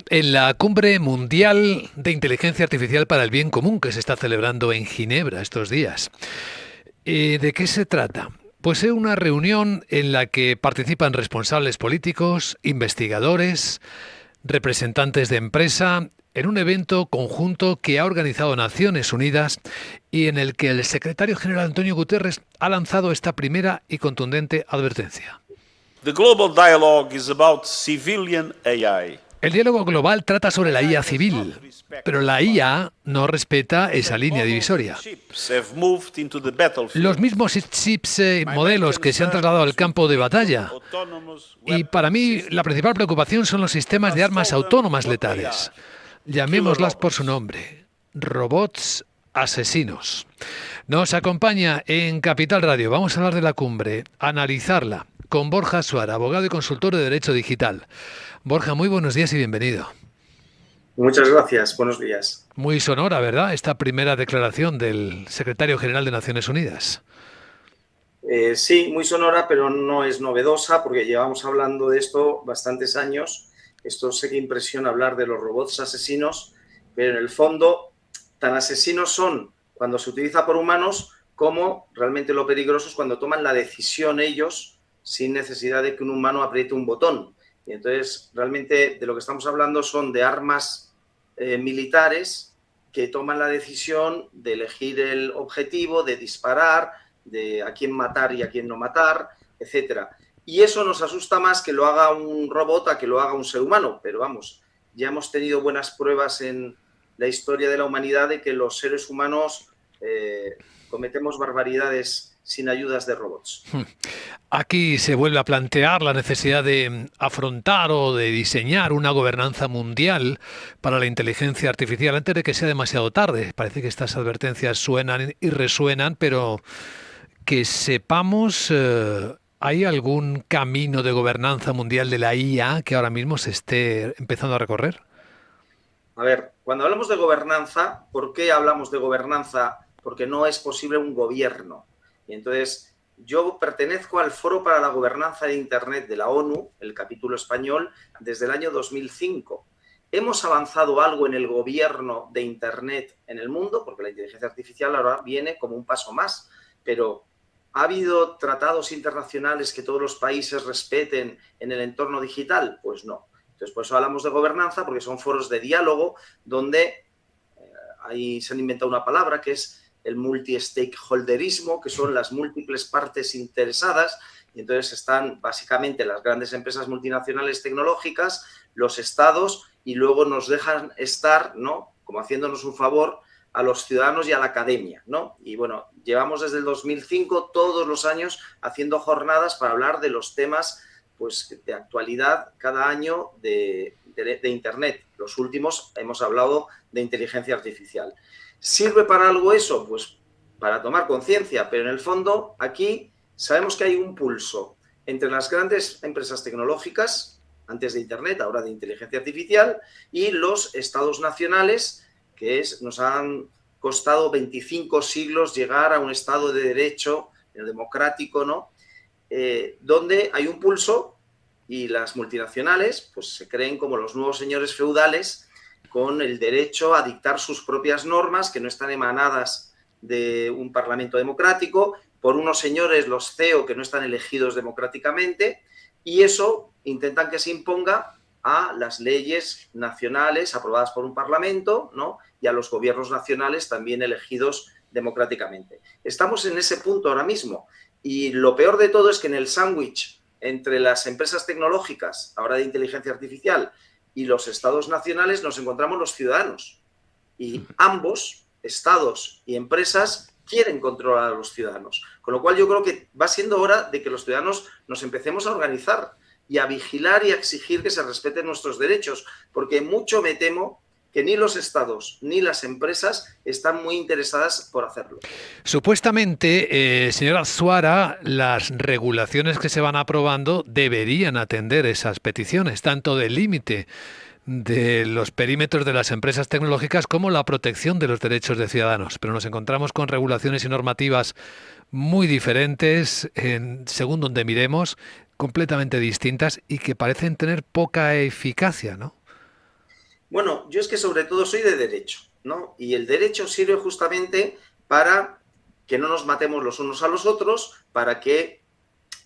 en la Cumbre Mundial de Inteligencia Artificial para el Bien Común que se está celebrando en Ginebra estos días. ¿De qué se trata? Pues es una reunión en la que participan responsables políticos, investigadores, representantes de empresa, en un evento conjunto que ha organizado Naciones Unidas y en el que el secretario general Antonio Guterres ha lanzado esta primera y contundente advertencia. The global dialogue is about civilian AI. El diálogo global trata sobre la IA civil, pero la IA no respeta esa línea divisoria. Los mismos chips modelos que se han trasladado al campo de batalla. Y para mí la principal preocupación son los sistemas de armas autónomas letales. Llamémoslas por su nombre, robots asesinos. Nos acompaña en Capital Radio. Vamos a hablar de la cumbre, analizarla, con Borja Suara, abogado y consultor de Derecho Digital. Borja, muy buenos días y bienvenido. Muchas gracias, buenos días. Muy sonora, ¿verdad?, esta primera declaración del secretario general de Naciones Unidas. Sí, muy sonora, pero no es novedosa porque llevamos hablando de esto bastantes años. Esto sé que impresiona hablar de los robots asesinos, pero en el fondo tan asesinos son cuando se utiliza por humanos como realmente lo peligroso es cuando toman la decisión ellos sin necesidad de que un humano apriete un botón. Y entonces, realmente, de lo que estamos hablando son de armas militares que toman la decisión de elegir el objetivo, de disparar, de a quién matar y a quién no matar, etcétera. Y eso nos asusta más que lo haga un robot a que lo haga un ser humano. Pero vamos, ya hemos tenido buenas pruebas en la historia de la humanidad de que los seres humanos cometemos barbaridades sin ayudas de robots. Aquí se vuelve a plantear la necesidad de afrontar o de diseñar una gobernanza mundial para la inteligencia artificial antes de que sea demasiado tarde. Parece que estas advertencias suenan y resuenan, pero que sepamos, ¿hay algún camino de gobernanza mundial de la IA que ahora mismo se esté empezando a recorrer? A ver, cuando hablamos de gobernanza, ¿por qué hablamos de gobernanza? Porque no es posible un gobierno. Y entonces, yo pertenezco al Foro para la Gobernanza de Internet de la ONU, el capítulo español, desde el año 2005. ¿Hemos avanzado algo en el gobierno de Internet en el mundo? Porque la inteligencia artificial ahora viene como un paso más. Pero, ¿ha habido tratados internacionales que todos los países respeten en el entorno digital? Pues no. Entonces, por eso hablamos de gobernanza, porque son foros de diálogo donde ahí se han inventado una palabra que es el multi-stakeholderismo, que son las múltiples partes interesadas, y entonces están básicamente las grandes empresas multinacionales tecnológicas, los estados, y luego nos dejan estar, ¿no?, como haciéndonos un favor a los ciudadanos y a la academia, ¿no? Y bueno, llevamos desde el 2005 todos los años haciendo jornadas para hablar de los temas pues de actualidad cada año de Internet. Los últimos hemos hablado de inteligencia artificial. ¿Sirve para algo eso? Pues para tomar conciencia, pero en el fondo aquí sabemos que hay un pulso entre las grandes empresas tecnológicas, antes de Internet, ahora de inteligencia artificial, y los estados nacionales, que nos han costado 25 siglos llegar a un estado de derecho democrático, ¿no?, donde hay un pulso y las multinacionales pues se creen como los nuevos señores feudales con el derecho a dictar sus propias normas que no están emanadas de un parlamento democrático, por unos señores, los CEO, que no están elegidos democráticamente, y eso intentan que se imponga a las leyes nacionales aprobadas por un parlamento, ¿no?, y a los gobiernos nacionales también elegidos democráticamente. Estamos en ese punto ahora mismo. Y lo peor de todo es que en el sándwich entre las empresas tecnológicas, ahora de inteligencia artificial, y los estados nacionales nos encontramos los ciudadanos. Y ambos, estados y empresas, quieren controlar a los ciudadanos. Con lo cual yo creo que va siendo hora de que los ciudadanos nos empecemos a organizar y a vigilar y a exigir que se respeten nuestros derechos, porque mucho me temo que ni los estados ni las empresas están muy interesadas por hacerlo. Supuestamente, señora Suara, las regulaciones que se van aprobando deberían atender esas peticiones, tanto del límite de los perímetros de las empresas tecnológicas como la protección de los derechos de ciudadanos. Pero nos encontramos con regulaciones y normativas muy diferentes, según donde miremos, completamente distintas y que parecen tener poca eficacia, ¿no? Bueno, yo es que sobre todo soy de derecho, ¿no? Y el derecho sirve justamente para que no nos matemos los unos a los otros, para que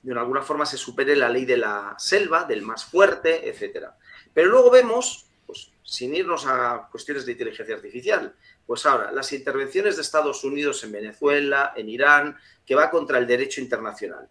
de alguna forma se supere la ley de la selva, del más fuerte, etcétera. Pero luego vemos, pues, sin irnos a cuestiones de inteligencia artificial, pues ahora, las intervenciones de Estados Unidos en Venezuela, en Irán, que va contra el derecho internacional.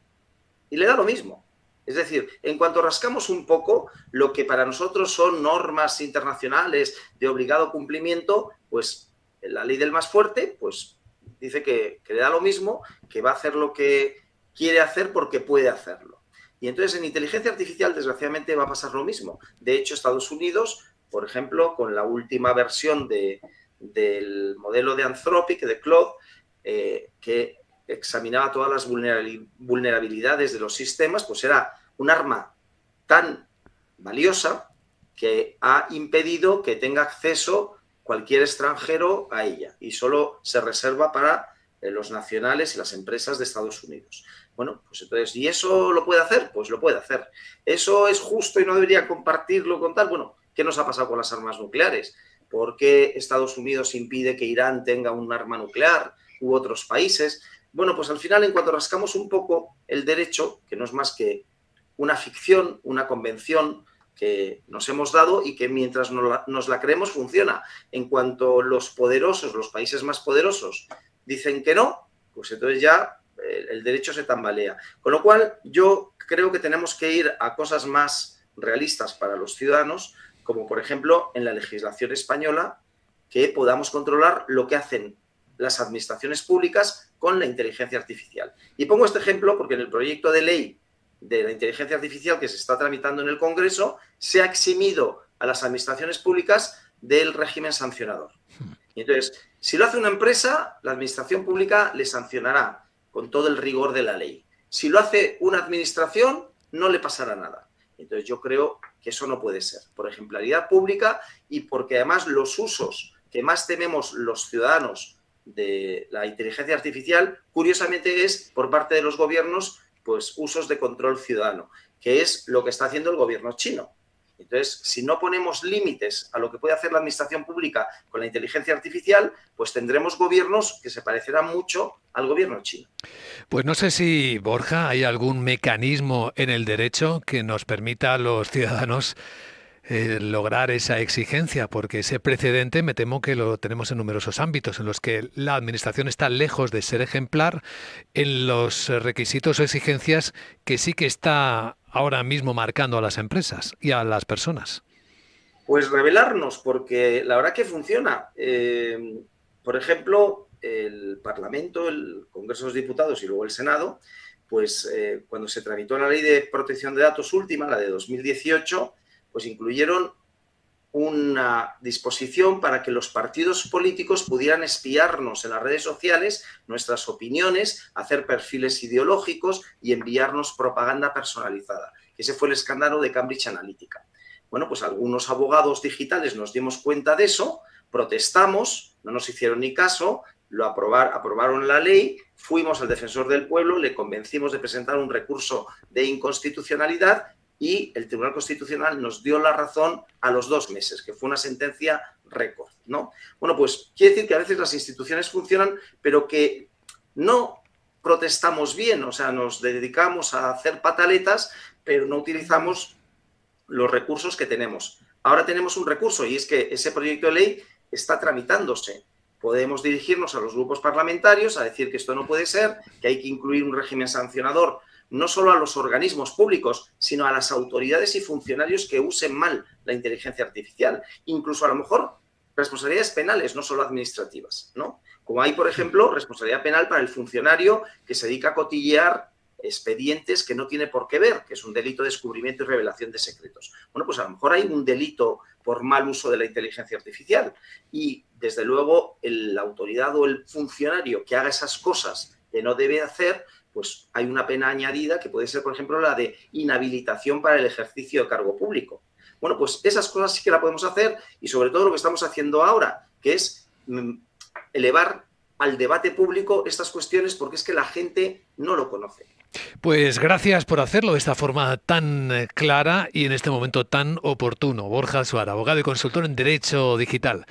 Y le da lo mismo. Es decir, en cuanto rascamos un poco lo que para nosotros son normas internacionales de obligado cumplimiento, pues la ley del más fuerte, pues dice que le da lo mismo, que va a hacer lo que quiere hacer porque puede hacerlo. Y entonces en inteligencia artificial, desgraciadamente, va a pasar lo mismo. De hecho, Estados Unidos, por ejemplo, con la última versión del modelo de Anthropic, de Claude, que examinaba todas las vulnerabilidades de los sistemas, pues era un arma tan valiosa que ha impedido que tenga acceso cualquier extranjero a ella y solo se reserva para los nacionales y las empresas de Estados Unidos. Bueno, pues entonces, ¿y eso lo puede hacer? Pues lo puede hacer. ¿Eso es justo y no debería compartirlo con tal? Bueno, ¿qué nos ha pasado con las armas nucleares? ¿Por qué Estados Unidos impide que Irán tenga un arma nuclear u otros países? Bueno, pues al final, en cuanto rascamos un poco el derecho, que no es más que una ficción, una convención que nos hemos dado y que mientras nos la creemos funciona. En cuanto los poderosos, los países más poderosos, dicen que no, pues entonces ya el derecho se tambalea. Con lo cual, yo creo que tenemos que ir a cosas más realistas para los ciudadanos, como por ejemplo en la legislación española, que podamos controlar lo que hacen las administraciones públicas con la inteligencia artificial. Y pongo este ejemplo porque en el proyecto de ley de la inteligencia artificial que se está tramitando en el Congreso se ha eximido a las administraciones públicas del régimen sancionador. Y entonces, si lo hace una empresa, la administración pública le sancionará con todo el rigor de la ley. Si lo hace una administración, no le pasará nada. Entonces, yo creo que eso no puede ser, por ejemplaridad pública y porque además los usos que más tememos los ciudadanos de la inteligencia artificial, curiosamente es por parte de los gobiernos, pues usos de control ciudadano, que es lo que está haciendo el gobierno chino. Entonces, si no ponemos límites a lo que puede hacer la administración pública con la inteligencia artificial, pues tendremos gobiernos que se parecerán mucho al gobierno chino. Pues no sé si, Borja, hay algún mecanismo en el derecho que nos permita a los ciudadanos lograr esa exigencia, porque ese precedente me temo que lo tenemos en numerosos ámbitos en los que la administración está lejos de ser ejemplar en los requisitos o exigencias que sí que está ahora mismo marcando a las empresas y a las personas. Pues revelarnos, porque la verdad que funciona. Por ejemplo, el Parlamento, el Congreso de los Diputados y luego el Senado, pues cuando se tramitó la Ley de Protección de Datos última, la de 2018, pues incluyeron una disposición para que los partidos políticos pudieran espiarnos en las redes sociales, nuestras opiniones, hacer perfiles ideológicos y enviarnos propaganda personalizada. Ese fue el escándalo de Cambridge Analytica. Bueno, pues algunos abogados digitales nos dimos cuenta de eso, protestamos, no nos hicieron ni caso, aprobaron la ley, fuimos al defensor del pueblo, le convencimos de presentar un recurso de inconstitucionalidad y el Tribunal Constitucional nos dio la razón a los 2 meses, que fue una sentencia récord, ¿no? Bueno, pues quiere decir que a veces las instituciones funcionan, pero que no protestamos bien, o sea, nos dedicamos a hacer pataletas, pero no utilizamos los recursos que tenemos. Ahora tenemos un recurso y es que ese proyecto de ley está tramitándose. Podemos dirigirnos a los grupos parlamentarios a decir que esto no puede ser, que hay que incluir un régimen sancionador no solo a los organismos públicos, sino a las autoridades y funcionarios que usen mal la inteligencia artificial. Incluso a lo mejor responsabilidades penales, no solo administrativas, ¿no? Como hay, por ejemplo, responsabilidad penal para el funcionario que se dedica a cotillear expedientes que no tiene por qué ver, que es un delito de descubrimiento y revelación de secretos. Bueno, pues a lo mejor hay un delito por mal uso de la inteligencia artificial y, desde luego, la autoridad o el funcionario que haga esas cosas que no debe hacer, pues hay una pena añadida que puede ser, por ejemplo, la de inhabilitación para el ejercicio de cargo público. Bueno, pues esas cosas sí que la podemos hacer y sobre todo lo que estamos haciendo ahora, que es elevar al debate público estas cuestiones porque es que la gente no lo conoce. Pues gracias por hacerlo de esta forma tan clara y en este momento tan oportuno. Borja Suara, abogado y consultor en Derecho Digital.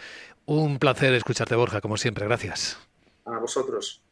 Un placer escucharte, Borja, como siempre. Gracias. A vosotros.